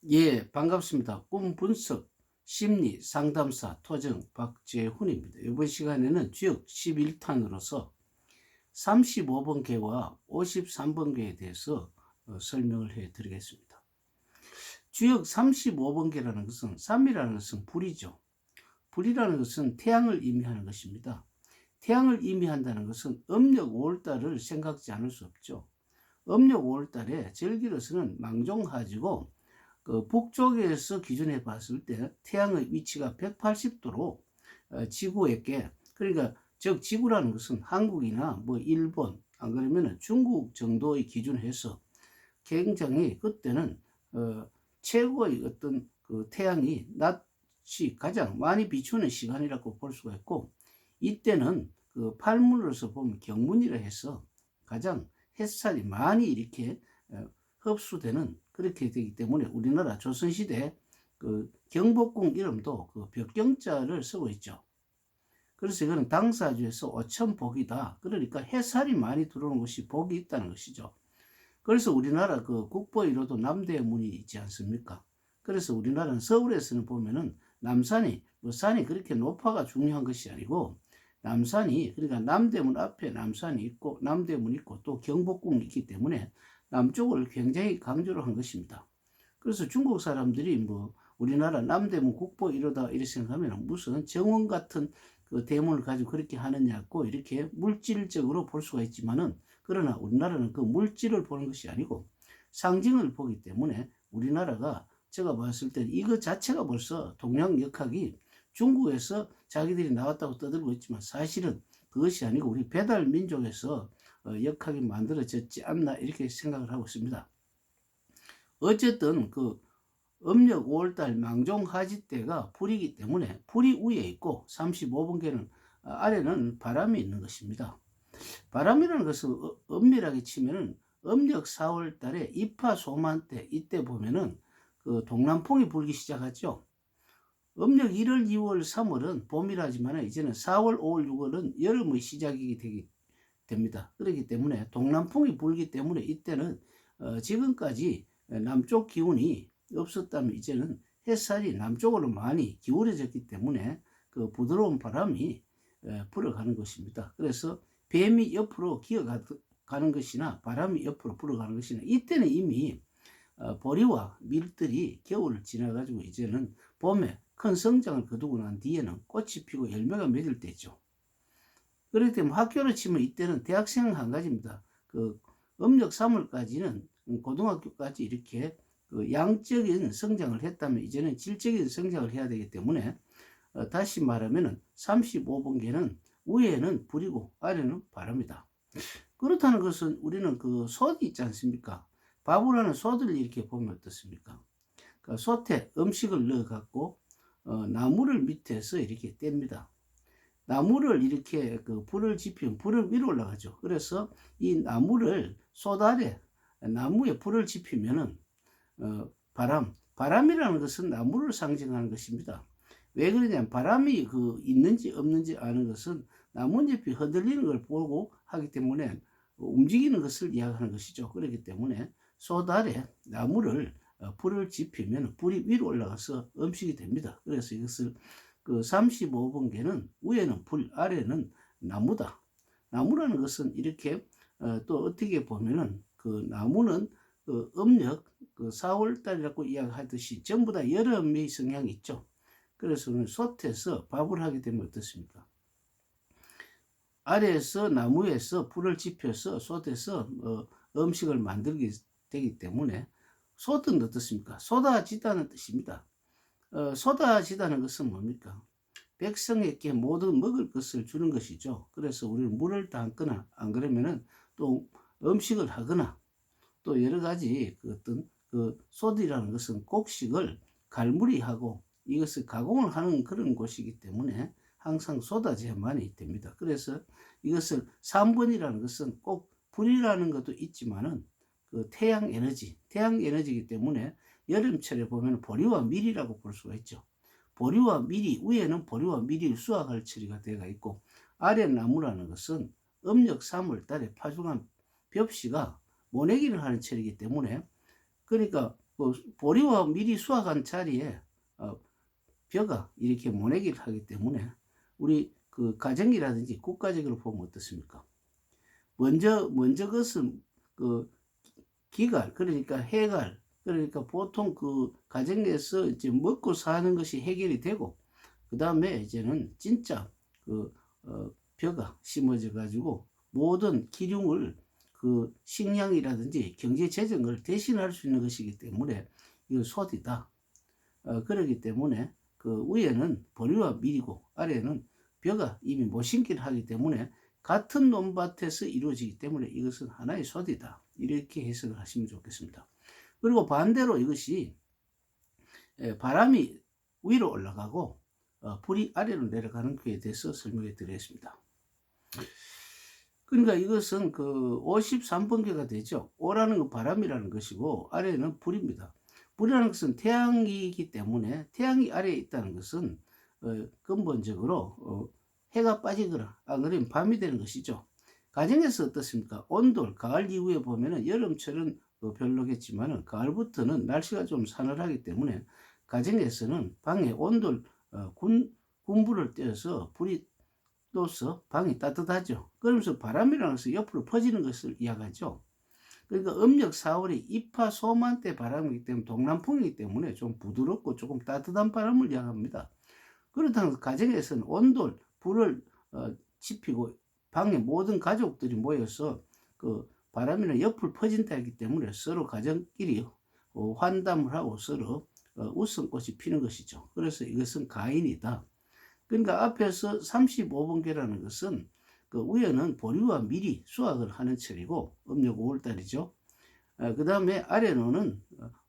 예, 반갑습니다. 꿈 분석, 심리 상담사 토정 박재훈입니다. 이번 시간에는 주역 11탄으로서 35번 궤와 53번 궤에 대해서 설명을 해 드리겠습니다. 주역 35번 궤라는 것은 3이라는 것은 불이죠. 불이라는 것은 태양을 의미하는 것입니다. 태양을 의미한다는 것은 음력 5월달을 생각지 않을 수 없죠. 음력 5월달에 절기로서는 망종하지고 북쪽에서 기준해 봤을 때 태양의 위치가 180도로 지구에게, 그러니까 즉 지구라는 것은 한국이나 뭐 일본, 안 그러면 중국 정도의 기준해서 굉장히 그때는 최고의 어떤 그 태양이 낮이 가장 많이 비추는 시간이라고 볼 수가 있고, 이때는 그 팔문으로서 보면 경문이라 해서 가장 햇살이 많이 이렇게 흡수되는, 그렇게 되기 때문에 우리나라 조선시대 그 경복궁 이름도 그 벽경자를 쓰고 있죠. 그래서 이거는 당사주에서 오천복이다. 그러니까 햇살이 많이 들어오는 것이 복이 있다는 것이죠. 그래서 우리나라 그 국보위로도 남대문이 있지 않습니까? 그래서 우리나라는 서울에서는 보면은 남산이, 뭐 산이 그렇게 높아가 중요한 것이 아니고, 남산이, 그러니까 남대문 앞에 남산이 있고 남대문이 있고 또 경복궁이 있기 때문에 남쪽을 굉장히 강조를 한 것입니다. 그래서 중국 사람들이 뭐 우리나라 남대문 국보 이러다 이렇게 생각하면 무슨 정원 같은 그 대문을 가지고 그렇게 하느냐고 이렇게 물질적으로 볼 수가 있지만은, 그러나 우리나라는 그 물질을 보는 것이 아니고 상징을 보기 때문에 우리나라가, 제가 봤을 때 이거 자체가 벌써 동양 역학이 중국에서 자기들이 나왔다고 떠들고 있지만 사실은 그것이 아니고 우리 배달 민족에서 역학이 만들어졌지 않나 이렇게 생각을 하고 있습니다. 어쨌든 그 음력 5월달 망종하지 때가 불이기 때문에 불이 위에 있고 35번께는 아래는 바람이 있는 것입니다. 바람이라는 것은 엄밀하게 치면은 음력 4월달에 입하소만 때, 이때 보면은 그 동남풍이 불기 시작하죠. 음력 1월, 2월, 3월은 봄이라지만 이제는 4월, 5월, 6월은 여름의 시작이 됩니다. 그렇기 때문에 동남풍이 불기 때문에 이때는 지금까지 남쪽 기운이 없었다면 이제는 햇살이 남쪽으로 많이 기울어졌기 때문에 그 부드러운 바람이 불어가는 것입니다. 그래서 뱀이 옆으로 기어가는 것이나 바람이 옆으로 불어가는 것이나, 이때는 이미 보리와 밀들이 겨울을 지나가지고 이제는 봄에 큰 성장을 거두고 난 뒤에는 꽃이 피고 열매가 맺을 때죠. 그렇기 때문에 학교로 치면 이때는 대학생은 한 가지입니다. 그 음력 3월까지는 고등학교까지 이렇게 그 양적인 성장을 했다면 이제는 질적인 성장을 해야 되기 때문에 다시 말하면 35번계는 위에는 불이고 아래는 바람이다. 그렇다는 것은 우리는 그 솥이 있지 않습니까? 밥을 하는 솥을 이렇게 보면 어떻습니까? 그 솥에 음식을 넣어 갖고 나무를 밑에서 이렇게 뗍니다. 나무를 이렇게 그 불을 지피면 불을 위로 올라가죠. 그래서 이 나무를 솥 아래 나무에 불을 지피면은 바람이라는 것은 나무를 상징하는 것입니다. 왜 그러냐면 바람이 그 있는지 없는지 아는 것은 나뭇잎이 흔들리는 걸 보고 하기 때문에 움직이는 것을 이야기하는 것이죠. 그렇기 때문에 솥 아래 나무를 불을 지피면 불이 위로 올라가서 음식이 됩니다. 그래서 이것을 그 35번계는 위에는 불, 아래는 나무다. 나무라는 것은 이렇게 또 어떻게 보면은 그 나무는 그 음력 그 4월달이라고 이야기하듯이 전부 다 여름의 성향이 있죠. 그래서 솥에서 밥을 하게 되면 어떻습니까? 아래에서 나무에서 불을 지펴서 솥에서 음식을 만들게 되기 때문에 솥은 어떻습니까? 쏟아지다는 뜻입니다. 쏟아지다는 것은 뭡니까? 백성에게 모든 먹을 것을 주는 것이죠. 그래서 우리는 물을 담거나 안 그러면은 또 음식을 하거나 또 여러 가지 그 어떤 그 솥이라는 것은 곡식을 갈무리하고 이것을 가공을 하는 그런 곳이기 때문에 항상 쏟아져야만이 됩니다. 그래서 이것을 3번이라는 것은 꼭 불이라는 것도 있지만은 그 태양 에너지이기 때문에 여름철에 보면 보리와 밀이라고 볼 수가 있죠. 보리와 밀이, 위에는 보리와 밀이 수확할 처리가 되어 있고, 아래 나무라는 것은 음력 3월 달에 파종한 벽씨가 모내기를 하는 철이기 때문에, 그러니까 보리와 밀이 수확한 자리에 벼가 이렇게 모내기를 하기 때문에 우리 그 가정이라든지 국가적으로 보면 어떻습니까? 먼저 그것은 그 기갈, 그러니까 해갈, 그러니까 보통 그 가정에서 이제 먹고 사는 것이 해결이 되고, 그 다음에 이제는 진짜 그 벼가 심어져 가지고 모든 기륭을 그 식량이라든지 경제 재정을 대신할 수 있는 것이기 때문에 이거 소디다. 그러기 때문에 그 위에는 보리와 밀이고 아래는 벼가 이미 모심기를 하기 때문에 같은 논밭에서 이루어지기 때문에 이것은 하나의 소디다. 이렇게 해석을 하시면 좋겠습니다. 그리고 반대로 이것이 바람이 위로 올라가고 불이 아래로 내려가는 것에 대해서 설명해 드리겠습니다. 그러니까 이것은 그 53번개가 되죠. 오라는 건 바람이라는 것이고 아래는 불입니다. 불이라는 것은 태양이기 때문에 태양이 아래에 있다는 것은 근본적으로 해가 빠지거나 안 그러면 밤이 되는 것이죠. 가정에서 어떻습니까? 온돌, 가을 이후에 보면은 여름철은 별로겠지만 가을부터는 날씨가 좀 사늘하기 때문에 가정에서는 방에 온돌 군불을 떼어서 불이 또서 방이 따뜻하죠. 그러면서 바람이라는 것은 옆으로 퍼지는 것을 이야기하죠. 그러니까 음력 4월이 입하 소만대 바람이기 때문에 동남풍이기 때문에 좀 부드럽고 조금 따뜻한 바람을 이야기합니다. 그렇다면 가정에서는 온돌, 불을 지피고 방에 모든 가족들이 모여서 그 바람이나 옆을 퍼진다 했기 때문에 서로 가정끼리 환담을 하고 서로 웃음꽃이 피는 것이죠. 그래서 이것은 가인이다. 그러니까 앞에서 35번개라는 것은 그 위에는 보리와 밀이 수확을 하는 철이고 음력 5월달이죠. 그 다음에 아래로는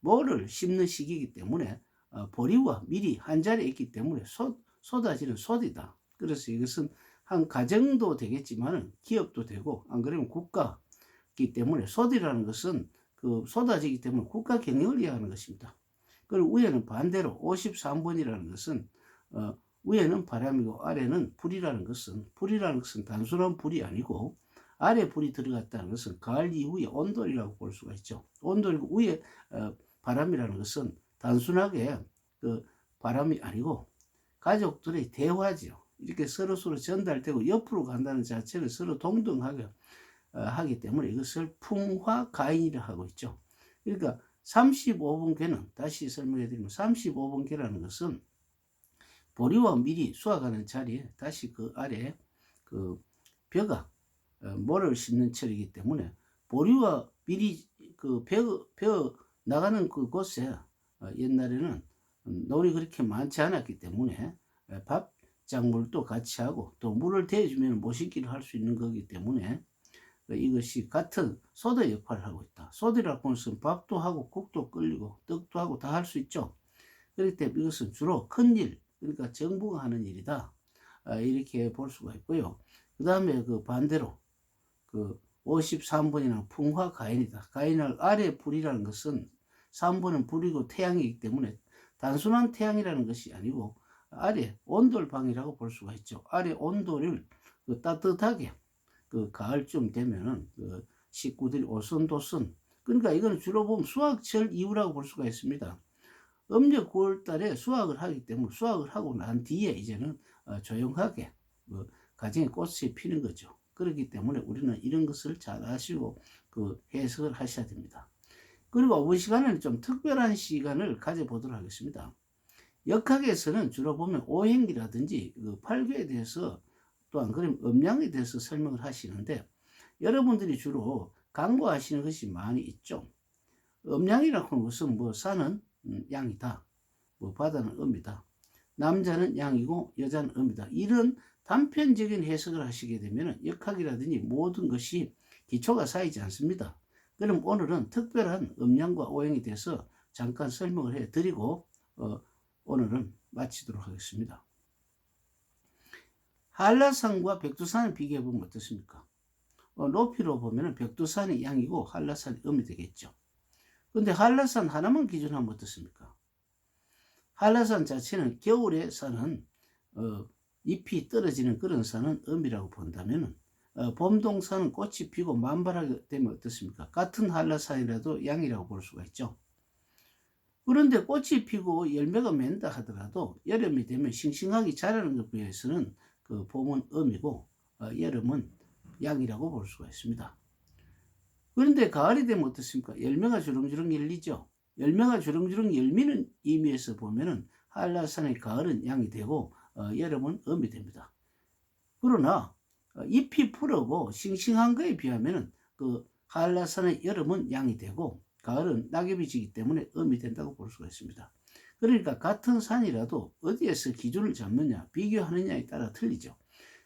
모를 심는 시기이기 때문에 보리와 밀이 한 자리에 있기 때문에 쏟아지는 쏟이다. 그래서 이것은 한 가정도 되겠지만 기업도 되고 안 그러면 국가이기 때문에 쏟이라는 것은 그 쏟아지기 때문에 국가 경영을 이야기하는 것입니다. 그리고 위에는 반대로 53번이라는 것은 위에는 바람이고 아래는 불이라는 것은 단순한 불이 아니고 아래 불이 들어갔다는 것은 가을 이후에 온돌이라고 볼 수가 있죠. 온돌이고 위에 바람이라는 것은 단순하게 그 바람이 아니고 가족들의 대화죠. 이렇게 서로 전달되고 옆으로 간다는 자체는 서로 동등하게 하기 때문에 이것을 풍화가인이라 하고 있죠. 그러니까 35번개는 다시 설명해 드리면 35번개라는 것은 보리와 밀이 수확하는 자리에 다시 그 아래 그 벼가 모를 심는 철이기 때문에 보리와 밀이 그 벼 나가는 그곳에 옛날에는 논이 그렇게 많지 않았기 때문에 밥작물도 같이 하고 또 물을 대주면 모시기를 할 수 있는 거기 때문에 이것이 같은 소대 역할을 하고 있다. 소대라고 하는 것은 밥도 하고 국도 끓이고 떡도 하고 다 할 수 있죠. 그렇기 때문에 이것은 주로 큰 일, 그러니까 정부가 하는 일이다. 이렇게 볼 수가 있고요. 그 다음에 그 반대로 그 53번이나 풍화가인이다. 가인을 아래 불이라는 것은 3번은 불이고 태양이기 때문에 단순한 태양이라는 것이 아니고 아래 온돌방이라고 볼 수가 있죠. 아래 온돌을 그 따뜻하게 그 가을쯤 되면은 그 식구들이 오손도손, 그러니까 이거는 주로 보면 수확철 이후라고 볼 수가 있습니다. 음력 9월 달에 수확을 하기 때문에 수확을 하고 난 뒤에 이제는 조용하게 가정의 꽃이 피는 거죠. 그렇기 때문에 우리는 이런 것을 잘 아시고 그 해석을 하셔야 됩니다. 그리고 이번 시간에는 좀 특별한 시간을 가져보도록 하겠습니다. 역학에서는 주로 보면 오행기라든지 그 팔교에 대해서 또 안 그러면 음양에 대해서 설명을 하시는데 여러분들이 주로 강구하시는 것이 많이 있죠. 음양이라고 하는 것은 뭐 산은 양이다, 뭐 바다는 음이다, 남자는 양이고 여자는 음이다, 이런 단편적인 해석을 하시게 되면 역학이라든지 모든 것이 기초가 쌓이지 않습니다. 그럼 오늘은 특별한 음양과 오행에 대해서 잠깐 설명을 해드리고 오늘은 마치도록 하겠습니다. 한라산과 백두산을 비교해 보면 어떻습니까? 높이로 보면 백두산이 양이고 한라산이 음이 되겠죠. 근데 한라산 하나만 기준하면 어떻습니까? 한라산 자체는 겨울에 산은 잎이 떨어지는 그런 산은 음이라고 본다면 봄동산은 꽃이 피고 만발하게 되면 어떻습니까? 같은 한라산이라도 양이라고 볼 수가 있죠. 그런데 꽃이 피고 열매가 맺는다 하더라도 여름이 되면 싱싱하게 자라는 것에 비해서는 그 봄은 음이고 여름은 양이라고 볼 수가 있습니다. 그런데 가을이 되면 어떻습니까? 열매가 주렁주렁 열리죠. 열매가 주렁주렁 열리는 의미에서 보면은 한라산의 가을은 양이 되고 여름은 음이 됩니다. 그러나 잎이 푸르고 싱싱한 거에 비하면은 그 한라산의 여름은 양이 되고 가을은 낙엽이 지기 때문에 음이 된다고 볼 수가 있습니다. 그러니까 같은 산이라도 어디에서 기준을 잡느냐, 비교하느냐에 따라 틀리죠.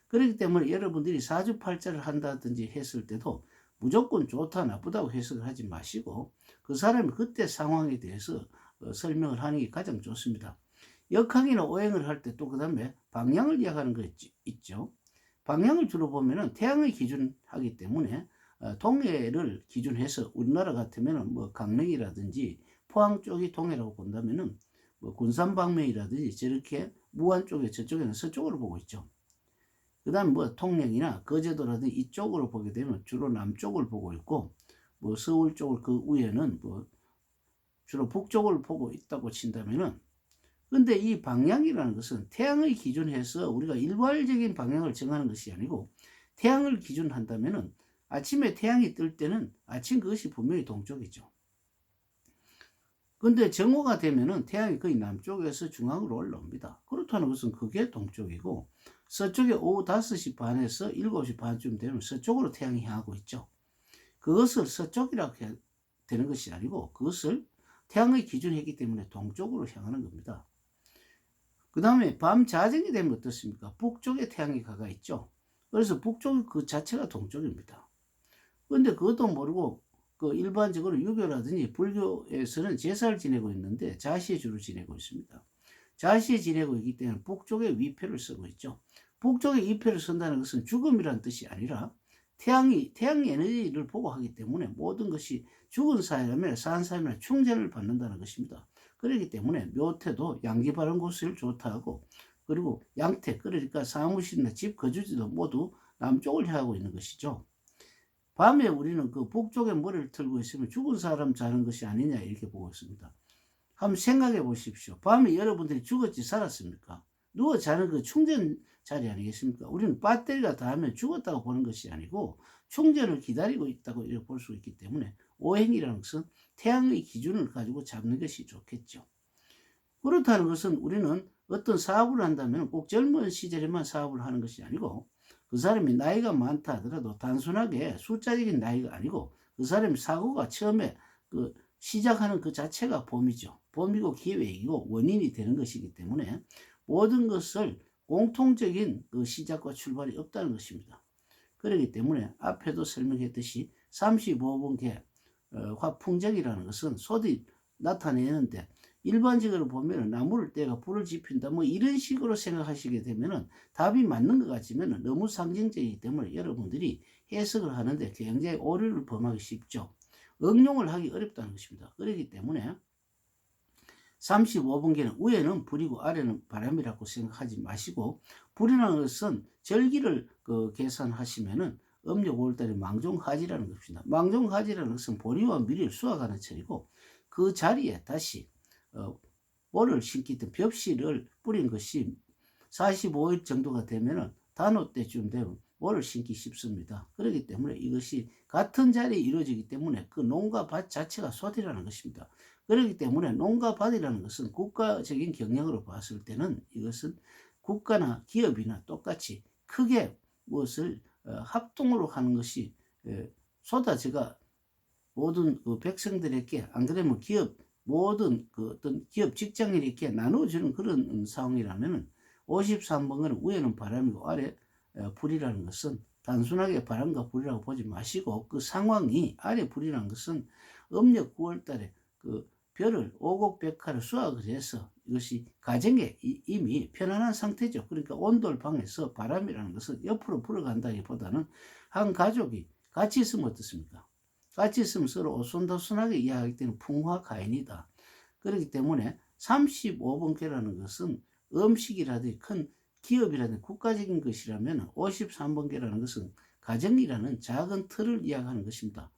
그렇기 때문에 여러분들이 사주팔자를 한다든지 했을 때도 무조건 좋다 나쁘다고 해석을 하지 마시고 그 사람이 그때 상황에 대해서 설명을 하는 게 가장 좋습니다. 역학이나 오행을 할 때 또 그 다음에 방향을 이야기하는 거 있죠. 방향을 주로 보면은 태양을 기준하기 때문에 동해를 기준해서 우리나라 같으면은 뭐 강릉이라든지 포항 쪽이 동해라고 본다면은 뭐 군산 방면이라든지 저렇게 무안 쪽에 저쪽에는 서쪽으로 보고 있죠. 그 다음 뭐 통영이나 거제도라든지 이쪽으로 보게 되면 주로 남쪽을 보고 있고 뭐 서울 쪽을 그 위에는 뭐 주로 북쪽을 보고 있다고 친다면은 근데 이 방향이라는 것은 태양을 기준해서 우리가 일괄적인 방향을 정하는 것이 아니고 태양을 기준한다면은 아침에 태양이 뜰 때는 아침 그것이 분명히 동쪽이죠. 근데 정오가 되면은 태양이 거의 남쪽에서 중앙으로 올라옵니다. 그렇다는 것은 그게 동쪽이고 서쪽에 오후 5시 반에서 7시 반쯤 되면 서쪽으로 태양이 향하고 있죠. 그것을 서쪽이라고 해야 되는 것이 아니고 그것을 태양의 기준했기 때문에 동쪽으로 향하는 겁니다. 그 다음에 밤 자정이 되면 어떻습니까? 북쪽에 태양이 가가 있죠. 그래서 북쪽 그 자체가 동쪽입니다. 그런데 그것도 모르고 그 일반적으로 유교라든지 불교에서는 제사를 지내고 있는데 자시에 주로 지내고 있습니다. 자시에 지내고 있기 때문에 북쪽에 위패를 쓰고 있죠. 북쪽에 위패를 쓴다는 것은 죽음이라는 뜻이 아니라 태양 에너지를 보고 하기 때문에 모든 것이 죽은 사람이나 산 사람이나 충전을 받는다는 것입니다. 그렇기 때문에 묘태도 양기 바른 곳을 좋다 하고 그리고 양태 그러니까 사무실이나 집 거주지도 모두 남쪽을 향하고 있는 것이죠. 밤에 우리는 그 북쪽에 머리를 틀고 있으면 죽은 사람 자는 것이 아니냐 이렇게 보고 있습니다. 한번 생각해 보십시오. 밤에 여러분들이 죽었지 살았습니까? 누워 자는 그 충전 자리 아니겠습니까? 우리는 배터리가 닿으면 죽었다고 보는 것이 아니고 충전을 기다리고 있다고 이렇게 볼 수 있기 때문에 오행이라는 것은 태양의 기준을 가지고 잡는 것이 좋겠죠. 그렇다는 것은 우리는 어떤 사업을 한다면 꼭 젊은 시절에만 사업을 하는 것이 아니고 그 사람이 나이가 많다 하더라도 단순하게 숫자적인 나이가 아니고 그 사람의 사고가 처음에 그 시작하는 그 자체가 봄이죠. 봄이고 기획이고 원인이 되는 것이기 때문에 모든 것을 공통적인 그 시작과 출발이 없다는 것입니다. 그렇기 때문에 앞에도 설명했듯이 35번 개 화풍정이라는 것은 소들이 나타내는데 일반적으로 보면 나무를 떼가 불을 지핀다 뭐 이런 식으로 생각하시게 되면은 답이 맞는 것 같지만 너무 상징적이기 때문에 여러분들이 해석을 하는데 굉장히 오류를 범하기 쉽죠. 응용을 하기 어렵다는 것입니다. 그렇기 때문에 35번개는 위에는 불이고 아래는 바람이라고 생각하지 마시고 불이라는 것은 절기를 계산하시면은 음력 5월달에 망종하지라는 것입니다. 망종하지라는 것은 보리와 미리를 수확하는 철이고 그 자리에 다시 모를 심기든 벽실을 뿌린 것이 45일 정도가 되면은 단오 때쯤 되면 모를 심기 쉽습니다. 그렇기 때문에 이것이 같은 자리에 이루어지기 때문에 그 농가 밭 자체가 소이라는 것입니다. 그렇기 때문에 농가 밭이라는 것은 국가적인 경영으로 봤을 때는 이것은 국가나 기업이나 똑같이 크게 무엇을 합동으로 하는 것이 쏟아져가 모든 그 백성들에게 안 그러면 기업 모든 그 어떤 기업 직장인에게 나눠주는 그런 상황이라면 53번은 위에는 바람이고 아래 불이라는 것은 단순하게 바람과 불이라고 보지 마시고 그 상황이 아래 불이라는 것은 음력 9월달에 그 별을 오곡백화를 수확을 해서 이것이 가정에 이미 편안한 상태죠. 그러니까 온돌 방에서 바람이라는 것은 옆으로 불어간다기보다는 한 가족이 같이 있으면 어떻습니까? 같이 있으면 서로 오손도손하게 이야기하기 때문에 풍화가인이다. 그렇기 때문에 35번개라는 것은 음식이라든지 큰 기업이라든지 국가적인 것이라면 53번개라는 것은 가정이라는 작은 틀을 이야기하는 것입니다.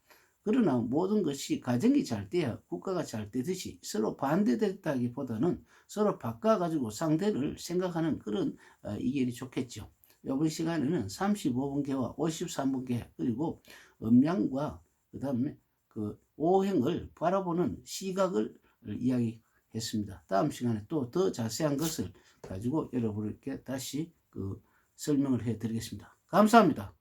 그러나 모든 것이 가정이 잘 돼야 국가가 잘 되듯이 서로 반대됐다기보다는 서로 바꿔가지고 상대를 생각하는 그런 이견이 좋겠죠. 이번 시간에는 35분계와 53분계 그리고 음양과 그 다음에 그 오행을 바라보는 시각을 이야기했습니다. 다음 시간에 또 더 자세한 것을 가지고 여러분께 다시 설명을 해 드리겠습니다. 감사합니다.